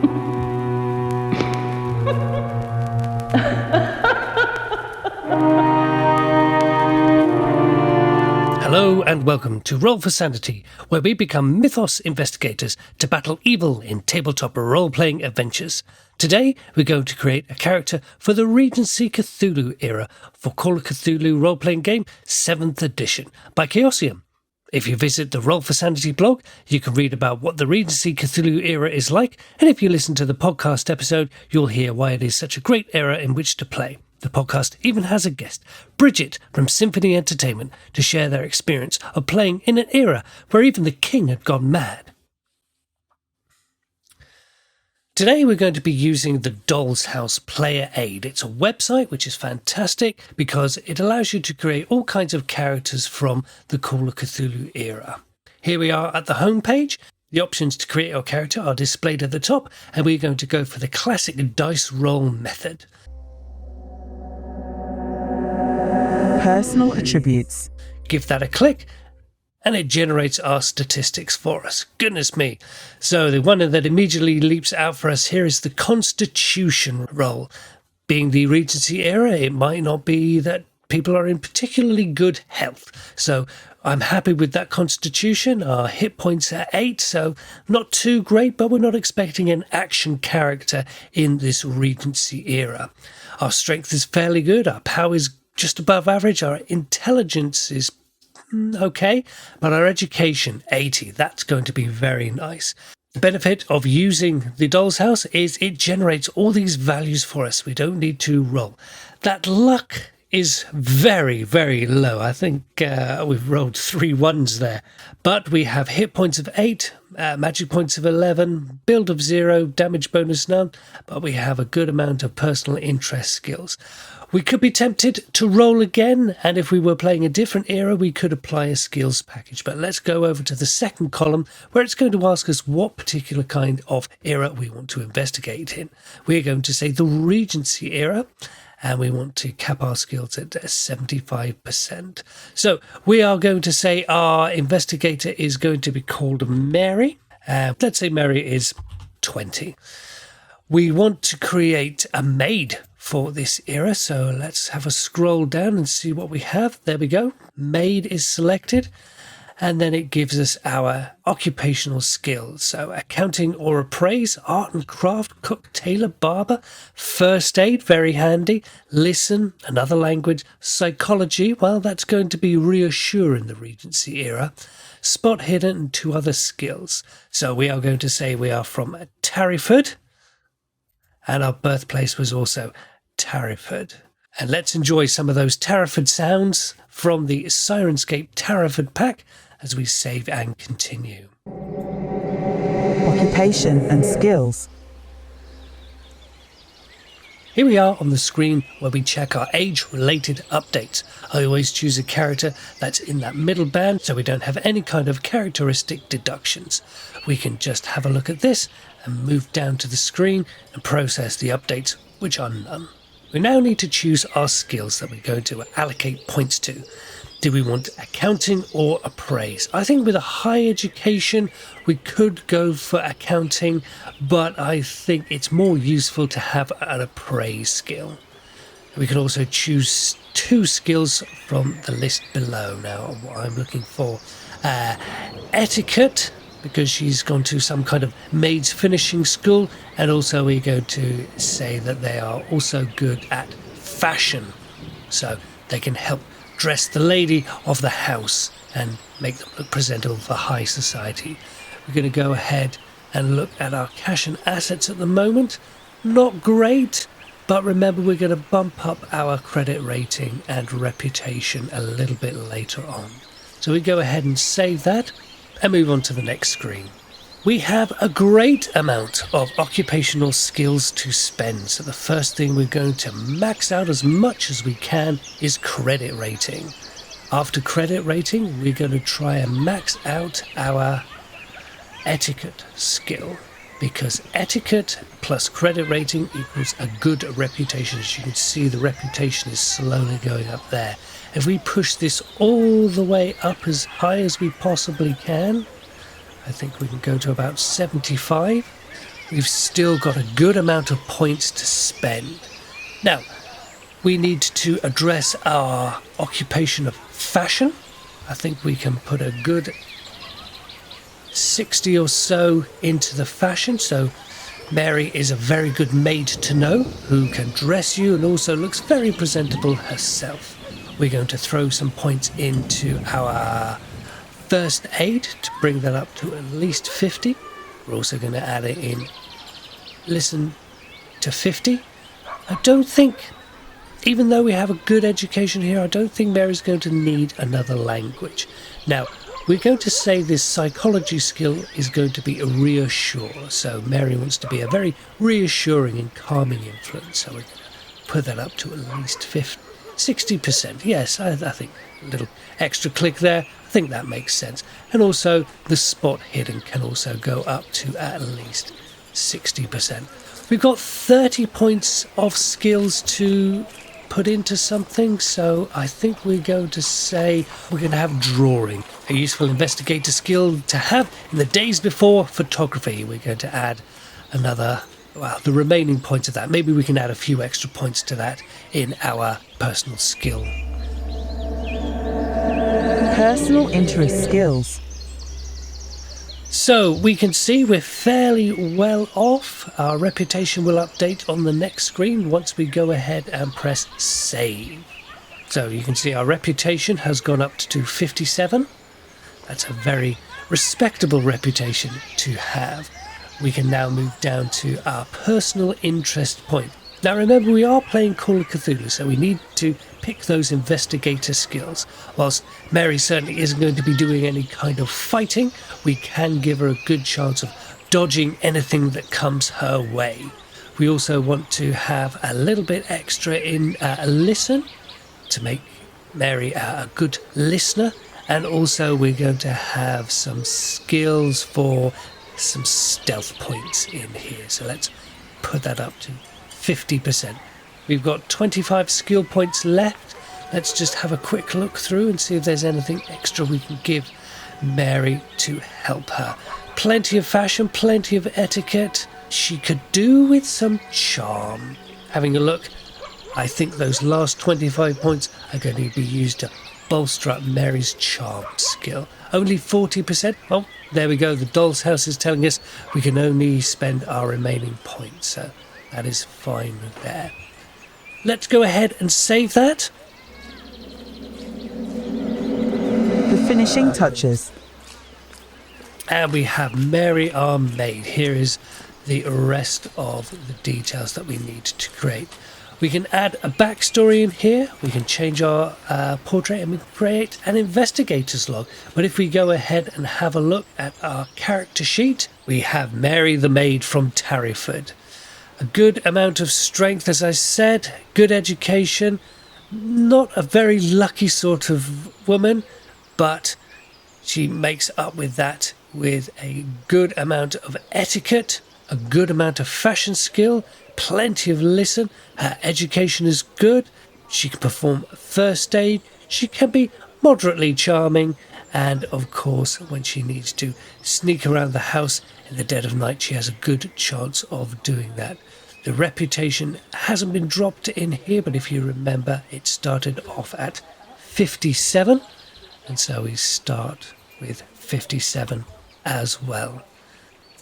Hello and welcome to Roll for Sanity, where we become mythos investigators to battle evil in tabletop role-playing adventures. Today, we're going to create a character for the Regency Cthulhu era for Call of Cthulhu role-playing game 7th edition by Chaosium. If you visit the Roll for Sanity blog, you can read about what the Regency Cthulhu era is like, and if you listen to the podcast episode, you'll hear why it is such a great era in which to play. The podcast even has a guest, Bridget from Symphony Entertainment, to share their experience of playing in an era where even the king had gone mad. Today we're going to be using the Doll's House Player Aid. It's a website which is fantastic because it allows you to create all kinds of characters from the Call of Cthulhu era. Here we are at the home page. The options to create your character are displayed at the top, and we're going to go for the classic dice roll method. Personal attributes. Give that a click and it generates our statistics for us. Goodness me. So the one that immediately leaps out for us here is the Constitution roll. Being the Regency era, it might not be that people are in particularly good health. So I'm happy with that Constitution. Our hit points are 8, so not too great, but we're not expecting an action character in this Regency era. Our strength is fairly good. Our power is just above average. Our intelligence is okay, but our education, 80. That's going to be very nice. The benefit of using the Doll's House is it generates all these values for us. We don't need to roll. That luck is very, very low. I think we've rolled 3 ones there. But we have hit points of 8, magic points of 11, build of 0, damage bonus none, but we have a good amount of personal interest skills. We could be tempted to roll again, and if we were playing a different era, we could apply a skills package. But let's go over to the second column, where it's going to ask us what particular kind of era we want to investigate in. We're going to say the Regency era, and we want to cap our skills at 75%. So we are going to say our investigator is going to be called Mary. Let's say Mary is 20. We want to create a maid for this era, so let's have a scroll down and see what we have. There we go. Maid is selected, and then it gives us our occupational skills. So accounting or appraise, art and craft, cook, tailor, barber, first aid, very handy, listen, another language, psychology, well, that's going to be reassure in the Regency era, spot hidden, and 2 other skills. So we are going to say we are from Tarryford, and our birthplace was also Tarryford. And let's enjoy some of those Tarryford sounds from the Sirenscape Tarryford pack as we save and continue. Occupation and skills. Here we are on the screen where we check our age-related updates. I always choose a character that's in that middle band so we don't have any kind of characteristic deductions. We can just have a look at this and move down to the screen and process the updates, which are none. We now need to choose our skills that we're going to allocate points to. Do we want accounting or appraise? I think with a high education, we could go for accounting, but I think it's more useful to have an appraise skill. We can also choose 2 skills from the list below. Now, what I'm looking for, etiquette, because she's gone to some kind of maid's finishing school, and also we're going to say that they are also good at fashion, so they can help dress the lady of the house and make them look presentable for high society. We're going to go ahead and look at our cash and assets at the moment. Not great, but remember we're going to bump up our credit rating and reputation a little bit later on. So we go ahead and save that and move on to the next screen. We have a great amount of occupational skills to spend, so the first thing we're going to max out as much as we can is credit rating. After credit rating, we're going to try and max out our etiquette skill, because etiquette plus credit rating equals a good reputation. As you can see, the reputation is slowly going up there. If we push this all the way up as high as we possibly can, I think we can go to about 75. we've still got a good amount of points to spend. Now, we need to address our occupation of fashion. I think we can put a good 60 or so into the fashion. So Mary is a very good maid to know who can dress you and also looks very presentable herself. We're going to throw some points into our first aid to bring that up to at least 50. We're also going to add it in listen to 50. I don't think, even though we have a good education here, I don't think Mary's going to need another language. Now, we're going to say this psychology skill is going to be a reassure. So Mary wants to be a very reassuring and calming influence. So we're going to put that up to at least 60%. Yes, I think a little extra click there. I think that makes sense. And also the spot hidden can also go up to at least 60%. We've got 30 points of skills to put into something, so I think we're going to say we're going to have drawing, a useful investigator skill to have in the days before photography. We're going to add another, well, the remaining points of that. Maybe we can add a few extra points to that in our personal skill. Personal interest skills. So we can see we're fairly well off. Our reputation will update on the next screen once we go ahead and press save. So you can see our reputation has gone up to 57. That's a very respectable reputation to have. We can now move down to our personal interest point. Now remember, we are playing Call of Cthulhu, so we need to pick those investigator skills. Whilst Mary certainly isn't going to be doing any kind of fighting, we can give her a good chance of dodging anything that comes her way. We also want to have a little bit extra in listen to make Mary a good listener, and also we're going to have some skills for some stealth points in here. So let's put that up to 50%. We've got 25 skill points left. Let's just have a quick look through and see if there's anything extra we can give Mary to help her. Plenty of fashion, plenty of etiquette. She could do with some charm. Having a look, I think those last 25 points are going to be used to bolster up Mary's charm skill. Only 40%. Well, there we go. The doll's house is telling us we can only spend our remaining points. So that is fine there. Let's go ahead and save that. The finishing touches. And we have Mary, our maid. Here is the rest of the details that we need to create. We can add a backstory in here. We can change our portrait and we can create an investigator's log. But if we go ahead and have a look at our character sheet, we have Mary the maid from Tarryford. A good amount of strength, as I said, good education, not a very lucky sort of woman, but she makes up with that with a good amount of etiquette, a good amount of fashion skill, plenty of listen, her education is good, she can perform first aid, she can be moderately charming, and of course when she needs to sneak around the house in the dead of night, she has a good chance of doing that. The reputation hasn't been dropped in here, but if you remember, it started off at 57, and so we start with 57 as well.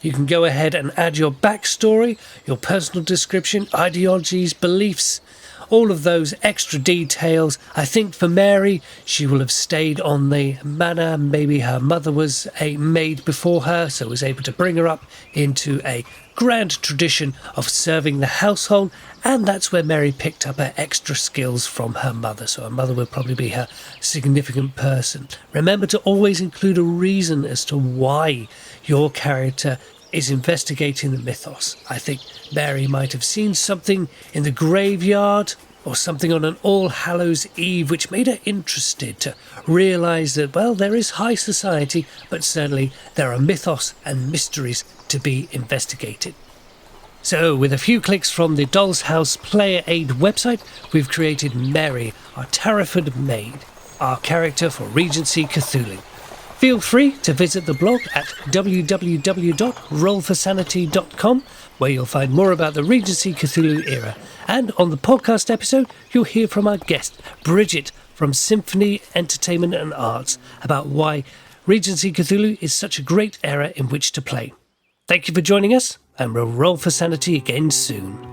You can go ahead and add your backstory, your personal description, ideologies, beliefs, all of those extra details. I think for Mary, she will have stayed on the manor. Maybe her mother was a maid before her, so was able to bring her up into a grand tradition of serving the household, and that's where Mary picked up her extra skills from her mother. So her mother would probably be her significant person. Remember to always include a reason as to why your character is investigating the mythos. I think Mary might have seen something in the graveyard or something on an All Hallows Eve which made her interested to realise that, well, there is high society, but certainly there are mythos and mysteries to be investigated. So, with a few clicks from the Doll's House Player Aid website, we've created Mary, our Tarryford maid, our character for Regency Cthulhu. Feel free to visit the blog at www.rollforsanity.com, where you'll find more about the Regency Cthulhu era. And on the podcast episode, you'll hear from our guest, Bridget from Symphony Entertainment and Arts, about why Regency Cthulhu is such a great era in which to play. Thank you for joining us, and we'll roll for sanity again soon.